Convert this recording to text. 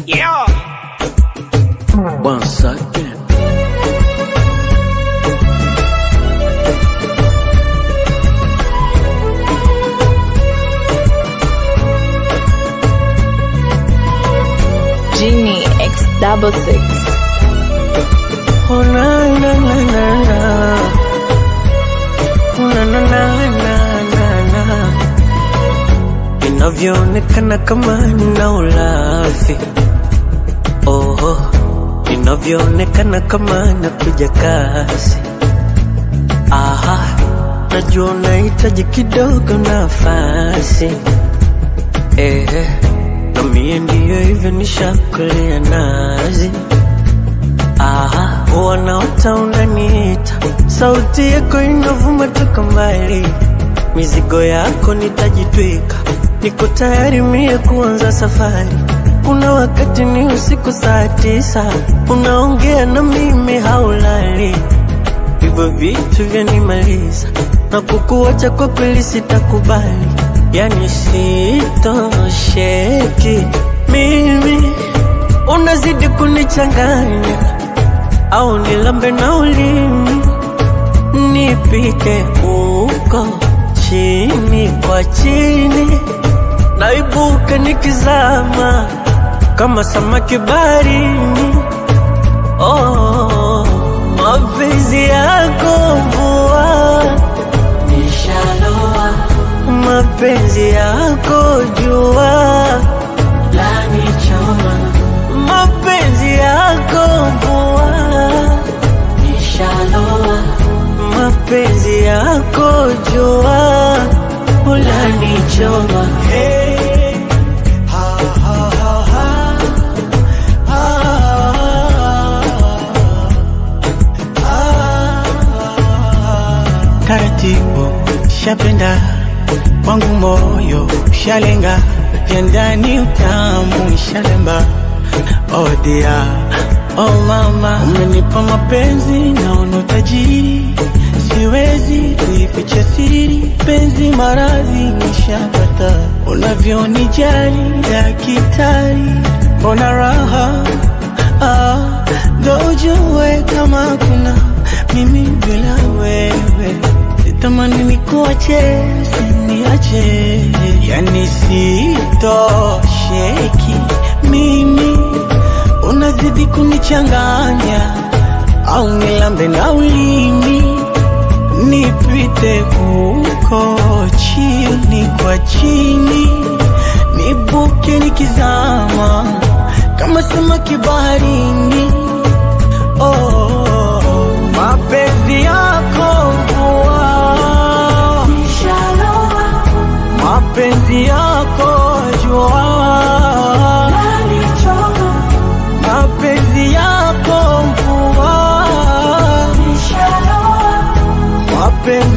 Yeah. Once again. Genie X66. Oh na na na na na. Oh na na na na na na. Inavyoonekana kama nina ulafi. Oh, inavyoonekana kama nakuja kasi. Aha, najua unahitaji kidogo nafasi. Na mie ndiyo hivyo nishakulea nazi. Aha, wanaota unaniita, sauti yako inavuma toka mbali. Mizigo yako nitajitwika, niko tayari mie kuanza safari. Kuna wakati ni usiku saa 9, unaongea na mimi haulali. Hivyo vitu vyanimaliza, na kukuacha kwa kweli sitakubali. Yani sitosheki mimi, unazidi kunichanganya. Au nilambe na ulimi, nipite uko chini kwa chini, naibuka nikizama kama samaki baharini. Oh, mapenzi yako mvua nishaloa, mapenzi yako jua lanichoma, mapenzi yako mvua nishaloa, mapenzi yako jua lanichoma. Hey. Taratibu shapenda, wangu moyo shalenga, vya ndani utamu shalemba. Oh dear, oh mama, umenipa mapenzi naona utajiri, siwezi kuificha siri, penzi maradhi nishapata. Unavyonijali daktari, mbona raha ndo ujue kama kuna mimi bila wewe. Sitamani nikuache, usiniache. Yani sitosheki mimi, unazidi kunichanganya. Au nilambe na ulimi, nipite huko chini kwa chini, nibuke nikizama kama samaki baharini. Oh, mapenzi yako mvua nishaloa, mapenzi yako jua lanichoma, mapenzi yako mvua nishaloa, mapenzi